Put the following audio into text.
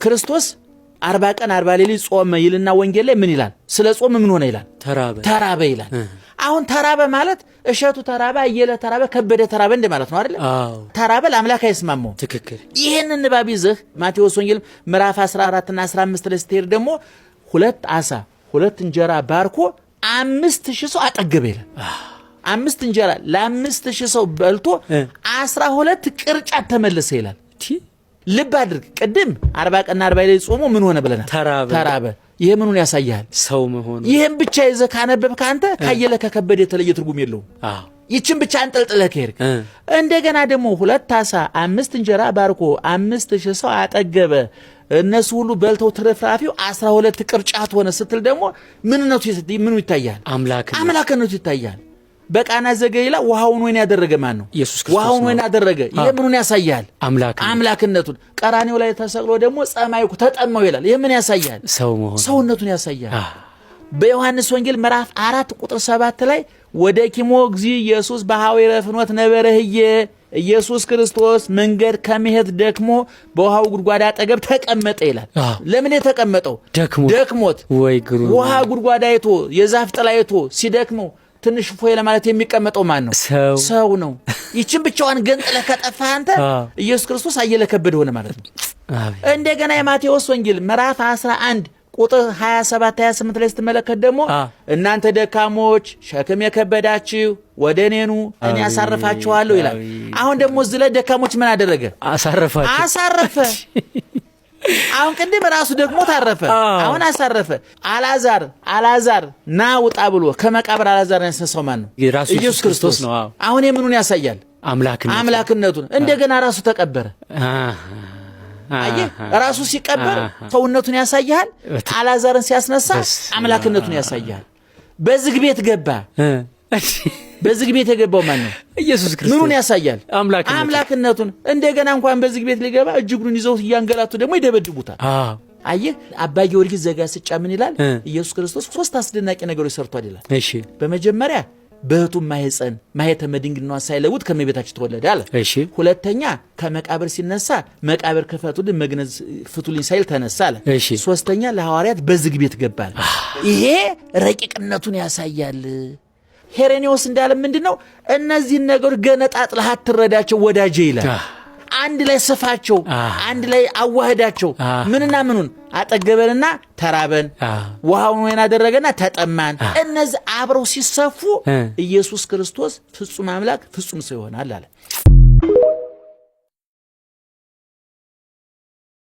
ክርስቶስ 40 ቀን 40 ሌሊት ጾመ ይልና ወንጌል ላይ ምን ይላል? ስለ ጾም ምን ሆነ ይላል? ተራበ ይላል። አሁን ተራበ ማለት እሸቱ ተራበ፣ አየለ ተራበ፣ ከበደ ተራበ እንደማለት ነው አይደል? ተራበ ለአምላክ አይስማማው። ትክክል። ይሄንን ንባብ ይዘህ ማቴዎስ ወንጌል ምዕራፍ 14 እና 15 ላይ ስትሄድ ደግሞ 2 ዓሣ 2 እንጀራ ባርኮ 5000 ሰው አጠገበ ይላል። 5 እንጀራ ለ5000 ሰው በልቶ 12 ቅርጫት ተመለሰ ይላል። ልብ አድርግ። ቅድም 40 ቀን 40 ሌሊት ጾሞ ምን ሆነ ብለናል? ተራበ። ይሄ ምኑን ያሳያል? ሰው መሆኑ። ይሄን ብቻ ይዘህ ካነበብክ አንተ ካየለ ከከበደ የተለየ ትርጉም የለውም። ይችን ብቻ አንጠልጥለህ ከሄድክ እንደገና ደግሞ 2 ዓሣ 5 እንጀራ ባርኮ 5000 ሰው አጠገበ፣ እነሱ ሁሉ በልተው ትርፍራፊው 12 ቅርጫት ሆነ ስትል ደግሞ ምኑ ይታያል? አምላክነቱ ይታያል። በቃና ዘገሊላ ውሃውን ወይን ያደረገ ማን ነው? ኢየሱስ ክርስቶስ። ውሃውን ወይን ያደረገ ይሄ ምኑን ያሳያል? አምላክነቱን። ቀራንዮ ላይ ተሰቅሎ ደግሞ ጸማይኩ ተጠማው ይላል። ይሄ ምን ያሳያል? ሰውነቱን ያሳያል። በዮሐንስ ወንጌል ምዕራፍ 4 ቁጥር 7 ላይ ወደ ኪሞ እግዚ ኢየሱስ በሐዊረ ፍኖት ነበረህየ ኢየሱስ ክርስቶስ መንገድ ከመሄድ ደክሞ በውሃው ጉድጓድ አጠገብ ተቀመጠ ይላል። ለምን የተቀመጠው? ደክሞት። ውሃ ጉድጓድ አይቶ የዛፍ ጥላ አይቶ ሲደክመው ትንሽ ፎይ ለማለት የሚቀመጠው ማን ነው? ሰው ነው። ይችን ብቻዋን ገንጥለህ ከጠፋህ አንተ ኢየሱስ ክርስቶስ አየለ ከበደ ሆነ ማለት ነው። እንደገና የማቴዎስ ወንጌል ምዕራፍ 11 ቁጥር 27 28 ላይ ስትመለከት ደግሞ እናንተ ደካሞች ሸክም የከበዳችሁ ወደ እኔ ኑ እኔ አሳርፋችኋለሁ ይላል። አሁን ደግሞ እዚህ ላይ ደካሞች ምን አደረገ? አሳረፈ። አሁን ቅድም ራሱ ደግሞ ታረፈ፣ አሁን አሳረፈ። አልዓዛር ና ውጣ ብሎ ከመቃብር አልዓዛር ያስነሳው ማን ነው? ኢየሱስ ክርስቶስ ነው። አሁን የምኑን ያሳያል? አምላክነቱን። እንደገና ራሱ ተቀበረ። አየህ፣ ራሱ ሲቀበር ሰውነቱን ያሳያል። አልዓዛርን ሲያስነሳ አምላክነቱን ያሳያል። በዝግ ቤት ገባ። በዝግ ቤት የገባው ማን ነው? ኢየሱስ ክርስቶስ። ምኑን ያሳያል? አምላክነቱን። እንደገና እንኳን በዝግ ቤት ሊገባ እጅግሩን ይዘውት እያንገላቱ ደግሞ ይደበድቡታል። አየህ፣ አባ ጊዮርጊስ ዘጋስጫ ምን ይላል? ኢየሱስ ክርስቶስ 3 አስደናቂ ነገሮች ሰርቷል ይላል። በመጀመሪያ በህቱም ማህፀን ማህተመ ድንግልናዋን ሳይለውጥ ከመቤታችን ተወለደ አለ። ሁለተኛ ከመቃብር ሲነሳ መቃብር ክፈቱልኝ መግነዝ ፍቱልኝ ሳይል ተነሳ አለ። ሶስተኛ ለሐዋርያት በዝግ ቤት ገባል። ይሄ ረቂቅነቱን ያሳያል። ሄሬኔዎስ እንዳለ ምንድነው? እነዚህን ነገሮች ገነጣጥለህ አትረዳቸው ወዳጄ ይላል። አንድ ላይ ስፋቸው፣ አንድ ላይ አዋህዳቸው። ምንና ምኑን? አጠገበንና ተራበን፣ ውሃውን ወይን አደረገና ተጠማን። እነዚህ አብረው ሲሰፉ ኢየሱስ ክርስቶስ ፍጹም አምላክ ፍጹም ሰው ይሆናል አለ።